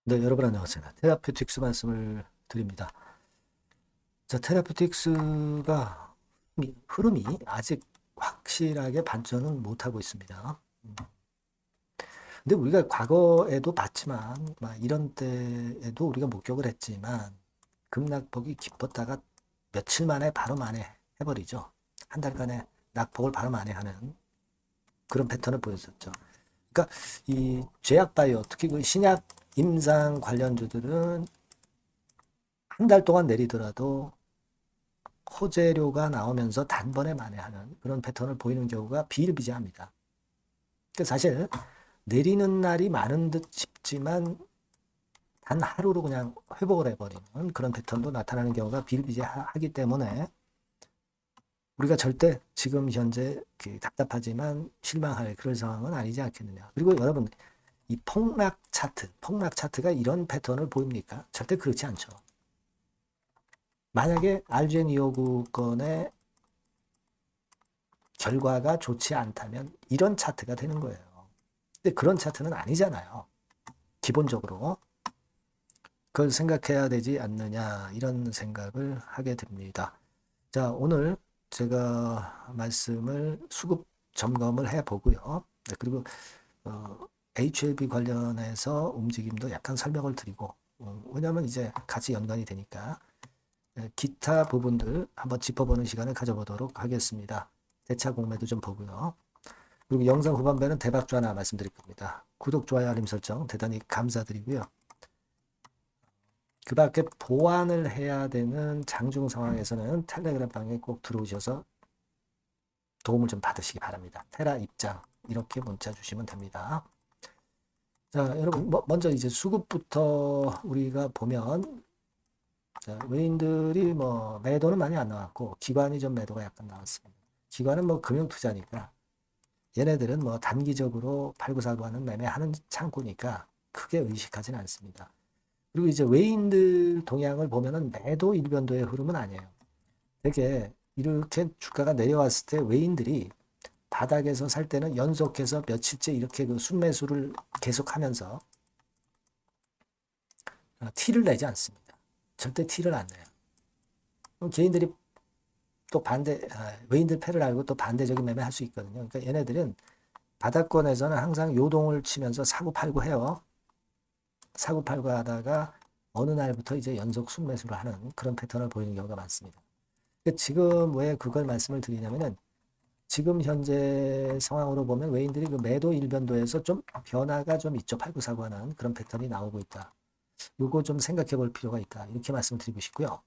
네, 여러분 안녕하세요. 테라퓨틱스 말씀을 드립니다. 자, 테라퓨틱스가 흐름이 아직 확실하게 반전은 못하고 있습니다. 근데 우리가 과거에도 봤지만, 막 이런 때에도 우리가 목격을 했지만, 급락폭이 깊었다가 며칠 만에 바로 만에 해버리죠. 한 달간의 낙폭을 바로 만에 하는 그런 패턴을 보였었죠. 그러니까 이 제약 바이오, 특히 그 신약 임상 관련주들은 한 달 동안 내리더라도 호재료가 나오면서 단번에 만회하는 그런 패턴을 보이는 경우가 비일비재합니다. 그러니까 사실 내리는 날이 많은 듯 싶지만 단 하루로 그냥 회복을 해버리는 그런 패턴도 나타나는 경우가 비일비재하기 때문에 우리가 절대 지금 현재 답답하지만 실망할 그런 상황은 아니지 않겠느냐. 그리고 여러분, 이 폭락 차트가 이런 패턴을 보입니까? 절대 그렇지 않죠. 만약에 알젠 259 건의 결과가 좋지 않다면 이런 차트가 되는 거예요. 근데 그런 차트는 아니잖아요. 기본적으로. 그걸 생각해야 되지 않느냐 이런 생각을 하게 됩니다. 자, 오늘 제가 말씀을 수급 점검을 해보고요. 네, 그리고 HLB 관련해서 움직임도 약간 설명을 드리고 왜냐하면 이제 같이 연관이 되니까 기타 부분들 한번 짚어보는 시간을 가져보도록 하겠습니다. 대차 공매도 좀 보고요. 그리고 영상 후반부에는 대박주 하나 말씀드릴 겁니다. 구독, 좋아요, 알림 설정 대단히 감사드리고요. 그 밖에 보완을 해야 되는 장중 상황에서는 텔레그램 방에 꼭 들어오셔서 도움을 좀 받으시기 바랍니다. 테라 입장 이렇게 문자 주시면 됩니다. 자, 여러분 먼저 이제 수급부터 우리가 보면 자, 외인들이 뭐 매도는 많이 안 나왔고 기관이 좀 매도가 약간 나왔습니다. 기관은 뭐 금융 투자니까 얘네들은 뭐 단기적으로 팔고사고 하는 매매하는 창구니까 크게 의식하지는 않습니다. 그리고 이제 외인들 동향을 보면은 매도 일변도의 흐름은 아니에요. 되게 이렇게 주가가 내려왔을 때 외인들이 바닥에서 살 때는 연속해서 며칠째 이렇게 그 순매수를 계속하면서 티를 내지 않습니다. 절대 티를 안 내요. 개인들이 또 외인들 패를 알고 또 반대적인 매매할 수 있거든요. 그러니까 얘네들은 바닥권에서는 항상 요동을 치면서 사고 팔고 해요. 사고 팔고 하다가 어느 날부터 이제 연속 순매수를 하는 그런 패턴을 보이는 경우가 많습니다. 그러니까 지금 왜 그걸 말씀을 드리냐면은 지금 현재 상황으로 보면 외인들이 그 매도 일변도에서 좀 변화가 좀 있죠. 팔고 사고 하는 그런 패턴이 나오고 있다. 요거 좀 생각해 볼 필요가 있다. 이렇게 말씀드리고 싶고요.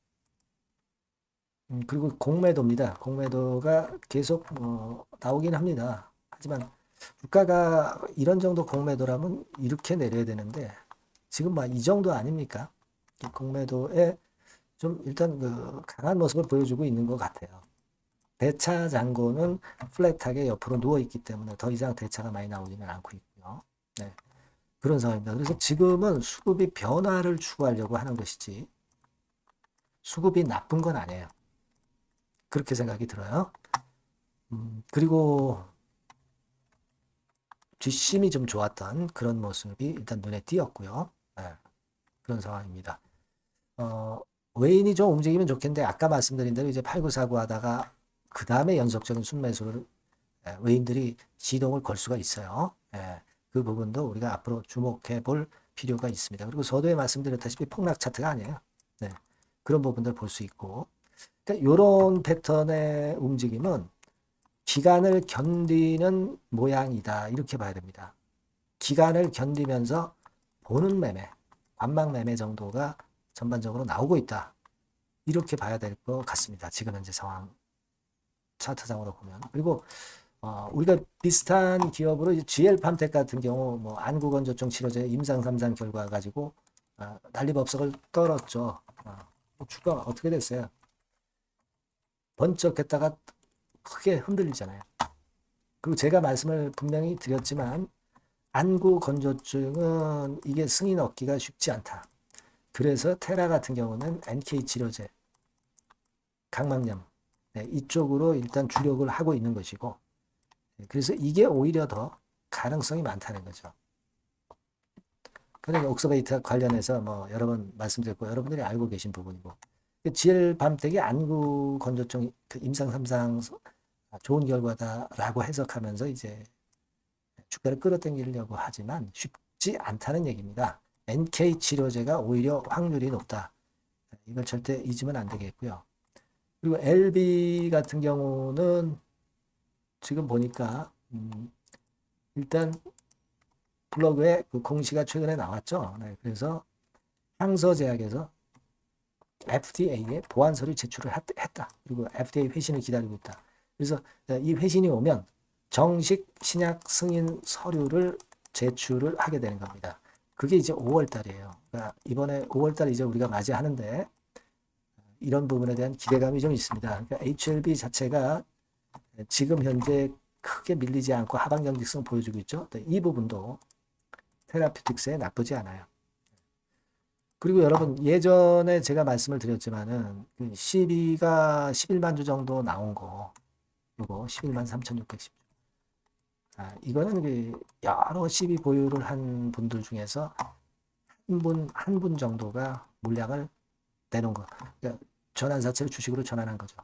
그리고 공매도입니다. 공매도가 계속 나오긴 합니다. 하지만 주가가 이런 정도 공매도라면 이렇게 내려야 되는데 지금 막 이 정도 아닙니까? 공매도에 좀 일단 그 강한 모습을 보여주고 있는 것 같아요. 대차 잔고는 플랫하게 옆으로 누워 있기 때문에 더 이상 대차가 많이 나오지는 않고 있고요. 네, 그런 상황입니다. 그래서 지금은 수급이 변화를 추구하려고 하는 것이지 수급이 나쁜 건 아니에요. 그렇게 생각이 들어요. 그리고 뒷심이 좀 좋았던 그런 모습이 일단 눈에 띄었고요. 네, 그런 상황입니다. 어, 외인이 좀 움직이면 좋겠는데 아까 말씀드린 대로 이제 팔구사구 하다가 그 다음에 연속적인 순매수를 외인들이 시동을 걸 수가 있어요. 그 부분도 우리가 앞으로 주목해 볼 필요가 있습니다. 그리고 서두에 말씀드렸다시피 폭락 차트가 아니에요. 네, 그런 부분들 볼 수 있고 그러니까 이런 패턴의 움직임은 기간을 견디는 모양이다. 이렇게 봐야 됩니다. 기간을 견디면서 보는 매매, 관망 매매 정도가 전반적으로 나오고 있다. 이렇게 봐야 될 것 같습니다. 지금 현재 상황 차트상으로 보면. 그리고 우리가 비슷한 기업으로 GL팜텍 같은 경우 뭐 안구건조증 치료제 임상 3상 결과 가지고 난리법석을 떨었죠. 주가가 어떻게 됐어요? 번쩍했다가 크게 흔들리잖아요. 그리고 제가 말씀을 분명히 드렸지만 안구 건조증은 이게 승인 얻기가 쉽지 않다. 그래서 테라 같은 경우는 NK 치료제, 각막염 네, 이쪽으로 일단 주력을 하고 있는 것이고 그래서 이게 오히려 더 가능성이 많다는 거죠. 그러니까 옥서베이트 관련해서 뭐 여러 번 말씀드렸고 여러분들이 알고 계신 부분이고 GL 밤택이 안구 건조증 그 임상 3상 좋은 결과다라고 해석하면서 이제 주가를 끌어당기려고 하지만 쉽지 않다는 얘기입니다. NK 치료제가 오히려 확률이 높다. 이걸 절대 잊으면 안 되겠고요. 그리고 LB 같은 경우는 지금 보니까 일단 블로그에 그 공시가 최근에 나왔죠. 네, 그래서 향서제약에서 FDA에 보안 서류 제출을 했다. 그리고 FDA 회신을 기다리고 있다. 그래서 이 회신이 오면 정식 신약 승인 서류를 제출을 하게 되는 겁니다. 그게 이제 5월 달이에요. 그러니까 이번에 5월 달 이제 우리가 맞이하는데 이런 부분에 대한 기대감이 좀 있습니다. 그러니까 HLB 자체가 지금 현재 크게 밀리지 않고 하방 경직성 보여주고 있죠. 이 부분도 테라퓨틱스에 나쁘지 않아요. 그리고 여러분 예전에 제가 말씀을 드렸지만은 12가 11만 주 정도 나온 거 이거 11만 3,610주 이거는 그 여러 12 보유를 한 분들 중에서 한 분 정도가 물량을 내놓은 거 그러니까 전환사채를 주식으로 전환한 거죠.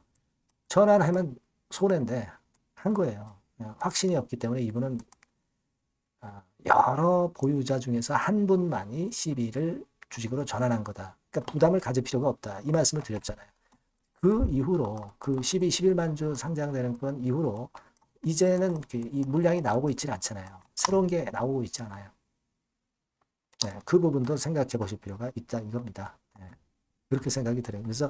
전환하면 손해인데 한 거예요. 확신이 없기 때문에 이분은 여러 보유자 중에서 한 분만이 12를 주식으로 전환한 거다. 그러니까 부담을 가질 필요가 없다. 이 말씀을 드렸잖아요. 그 이후로 그 12, 11만 주 상장되는 건 이후로 이제는 이 물량이 나오고 있지 않잖아요. 새로운 게 나오고 있지 않아요. 네, 그 부분도 생각해 보실 필요가 있다 이겁니다. 네, 그렇게 생각이 들어요. 그래서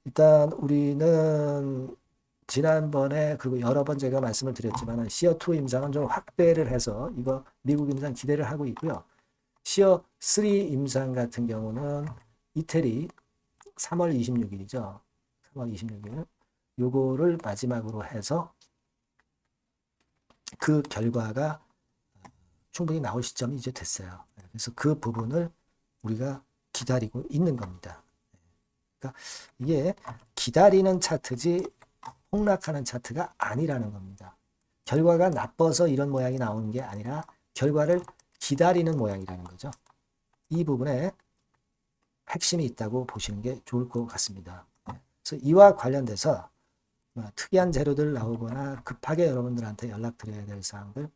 일단 우리는 지난번에 그리고 여러 번 제가 말씀을 드렸지만 시어2 임상은 좀 확대를 해서 이거 미국 임상 기대를 하고 있고요. 시어3 임상 같은 경우는 이태리 3월 26일이죠. 3월 26일 요거를 마지막으로 해서 그 결과가 충분히 나올 시점이 이제 됐어요. 그래서 그 부분을 우리가 기다리고 있는 겁니다. 그러니까 이게 기다리는 차트지 폭락하는 차트가 아니라는 겁니다. 결과가 나빠서 이런 모양이 나오는 게 아니라 결과를 기다리는 모양이라는 거죠. 이 부분에 핵심이 있다고 보시는 게 좋을 것 같습니다. 그래서 이와 관련돼서 특이한 재료들 나오거나 급하게 여러분들한테 연락드려야 될 사항들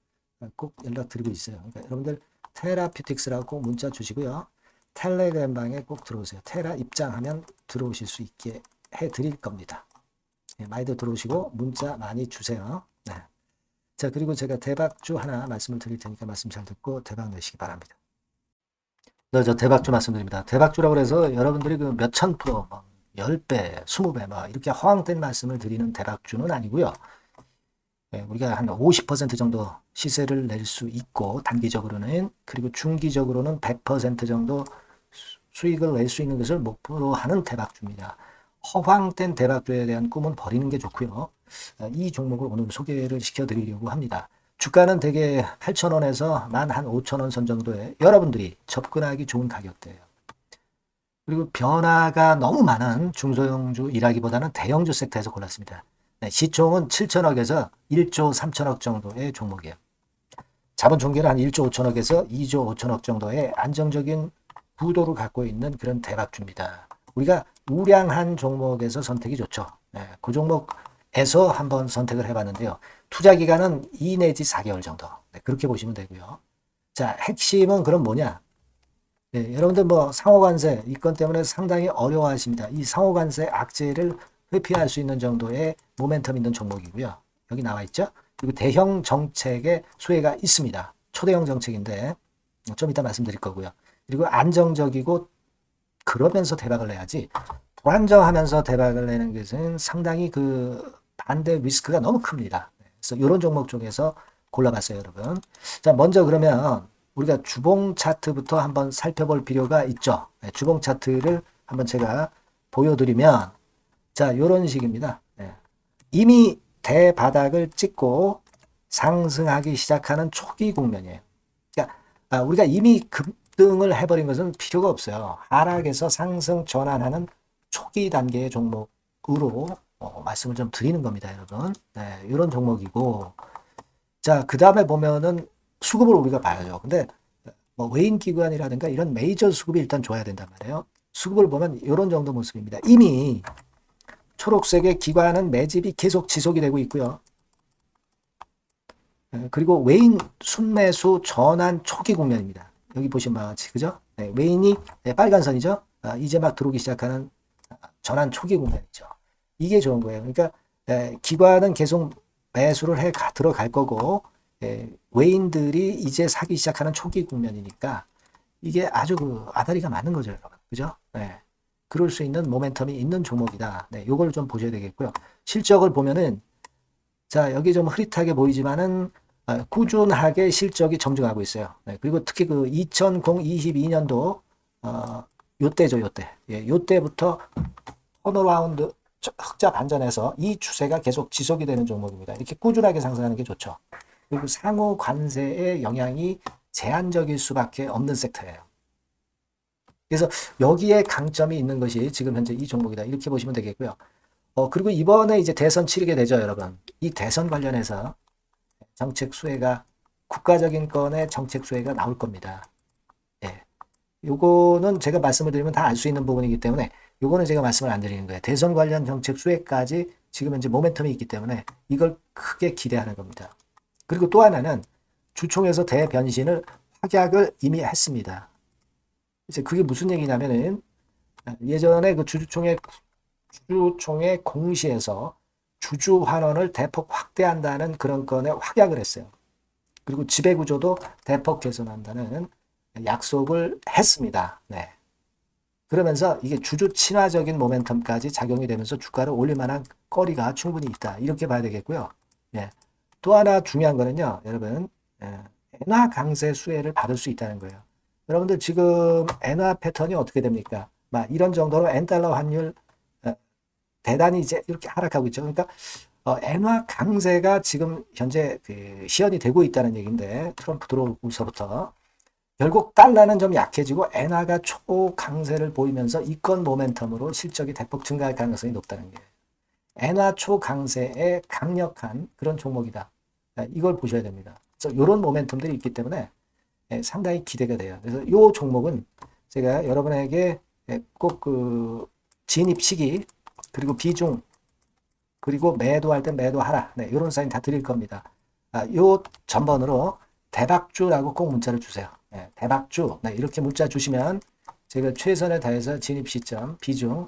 꼭 연락드리고 있어요. 그러니까 여러분들 테라퓨틱스라고 꼭 문자 주시고요. 텔레그램 방에 꼭 들어오세요. 테라 입장하면 들어오실 수 있게 해드릴 겁니다. 네, 많이들 들어오시고 문자 많이 주세요. 네. 자, 그리고 제가 대박주 하나 말씀을 드릴 테니까 말씀 잘 듣고 대박 내시기 바랍니다. 저 대박주 말씀드립니다. 대박주라고 해서 여러분들이 그 몇천 프로, 10배, 20배, 이렇게 허황된 말씀을 드리는 대박주는 아니고요. 네, 우리가 한 50% 정도 시세를 낼 수 있고, 단기적으로는, 그리고 중기적으로는 100% 정도 수익을 낼 수 있는 것을 목표로 하는 대박주입니다. 허황된 대박주에 대한 꿈은 버리는 게 좋고요. 이 종목을 오늘 소개를 시켜드리려고 합니다. 주가는 대개 8,000원에서 한 5,000원 선 정도에 여러분들이 접근하기 좋은 가격대예요. 그리고 변화가 너무 많은 중소형주 일하기보다는 대형주 섹터에서 골랐습니다. 네, 시총은 7천억에서 1조 3천억 정도의 종목이에요. 자본 총계는 한 1조 5천억에서 2조 5천억 정도의 안정적인 부도를 갖고 있는 그런 대박주입니다. 우리가 우량한 종목에서 선택이 좋죠. 네, 그 종목에서 한번 선택을 해봤는데요. 투자 기간은 2 내지 4개월 정도. 네, 그렇게 보시면 되고요. 자, 핵심은 그럼 뭐냐? 네, 여러분들 상호관세 이 건 때문에 상당히 어려워하십니다. 이 상호관세 악재를 회피할 수 있는 정도의 모멘텀 있는 종목이고요. 여기 나와 있죠? 그리고 대형 정책의 수혜가 있습니다. 초대형 정책인데 좀 이따 말씀드릴 거고요. 그리고 안정적이고 그러면서 대박을 내야지 불안정하면서 대박을 내는 것은 상당히 그 반대 리스크가 너무 큽니다. 그래서 이런 종목 중에서 골라봤어요, 여러분. 자, 먼저 그러면 우리가 주봉 차트부터 한번 살펴볼 필요가 있죠. 네, 주봉 차트를 한번 제가 보여드리면 자, 이런 식입니다. 네. 이미 대바닥을 찍고 상승하기 시작하는 초기 국면이에요. 그러니까 우리가 이미 급등을 해버린 것은 필요가 없어요. 하락에서 상승 전환하는 초기 단계의 종목으로 말씀을 좀 드리는 겁니다, 여러분. 네, 이런 종목이고 자, 그 다음에 보면은 수급을 우리가 봐야죠. 근데 뭐 외인 기관이라든가 이런 메이저 수급이 일단 줘야 된단 말이에요. 수급을 보면 이런 정도 모습입니다. 이미 초록색의 기관은 매집이 계속 지속이 되고 있고요. 그리고 외인 순매수 전환 초기 국면입니다. 여기 보시면 바와 같이 그죠? 네, 외인이 빨간 선이죠. 이제 막 들어오기 시작하는 전환 초기 국면이죠. 이게 좋은 거예요. 그러니까 기관은 계속 매수를 해 들어갈 거고 외인들이 이제 사기 시작하는 초기 국면이니까 이게 아주 그 아다리가 맞는 거죠, 여러분. 그죠? 네. 그럴 수 있는 모멘텀이 있는 종목이다. 네, 요걸 좀 보셔야 되겠고요. 실적을 보면은 자, 여기 좀 흐릿하게 보이지만은 꾸준하게 실적이 정정하고 있어요. 네, 그리고 특히 그 2022년도 요때죠, 요때. 예, 요때부터 턴어라운드 흑자 반전해서 이 추세가 계속 지속이 되는 종목입니다. 이렇게 꾸준하게 상승하는 게 좋죠. 그리고 상호 관세의 영향이 제한적일 수밖에 없는 섹터예요. 그래서 여기에 강점이 있는 것이 지금 현재 이 종목이다. 이렇게 보시면 되겠고요. 그리고 이번에 이제 대선 치르게 되죠, 여러분. 이 대선 관련해서 정책 수혜가 국가적인 건의 정책 수혜가 나올 겁니다. 예. 요거는 제가 말씀을 드리면 다 알 수 있는 부분이기 때문에 요거는 제가 말씀을 안 드리는 거예요. 대선 관련 정책 수혜까지 지금 현재 모멘텀이 있기 때문에 이걸 크게 기대하는 겁니다. 그리고 또 하나는 주총에서 대변신을 확약을 이미 했습니다. 이제 그게 무슨 얘기냐면은 예전에 그 주주총회 공시에서 주주 환원을 대폭 확대한다는 그런 건에 확약을 했어요. 그리고 지배구조도 대폭 개선한다는 약속을 했습니다. 네. 그러면서 이게 주주 친화적인 모멘텀까지 작용이 되면서 주가를 올릴 만한 거리가 충분히 있다. 이렇게 봐야 되겠고요. 예. 또 하나 중요한 거는요, 여러분, 엔화 강세 수혜를 받을 수 있다는 거예요. 여러분들 지금 엔화 패턴이 어떻게 됩니까? 막 이런 정도로 엔달러 환율 대단히 이제 이렇게 하락하고 있죠. 그러니까 엔화 강세가 지금 현재 그 시연이 되고 있다는 얘기인데 트럼프 들어오고서부터 결국 달러는 좀 약해지고 엔화가 초강세를 보이면서 이권 모멘텀으로 실적이 대폭 증가할 가능성이 높다는 게 엔화 초강세의 강력한 그런 종목이다. 이걸 보셔야 됩니다. 그래서 이런 모멘텀들이 있기 때문에 상당히 기대가 돼요. 그래서 이 종목은 제가 여러분에게 꼭 그 진입 시기 그리고 비중 그리고 매도할 때 매도하라. 네, 이런 사인 다 드릴 겁니다. 요 전번으로 대박주라고 꼭 문자를 주세요. 네, 대박주. 네, 이렇게 문자 주시면 제가 최선을 다해서 진입 시점, 비중,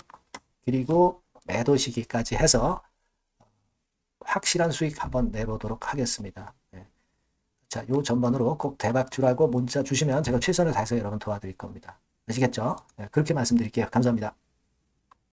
그리고 매도 시기까지 해서 확실한 수익 한번 내보도록 하겠습니다. 네. 자, 요 전번으로 꼭 대박주라고 문자 주시면 제가 최선을 다해서 여러분 도와드릴 겁니다. 아시겠죠? 네, 그렇게 말씀드릴게요. 감사합니다.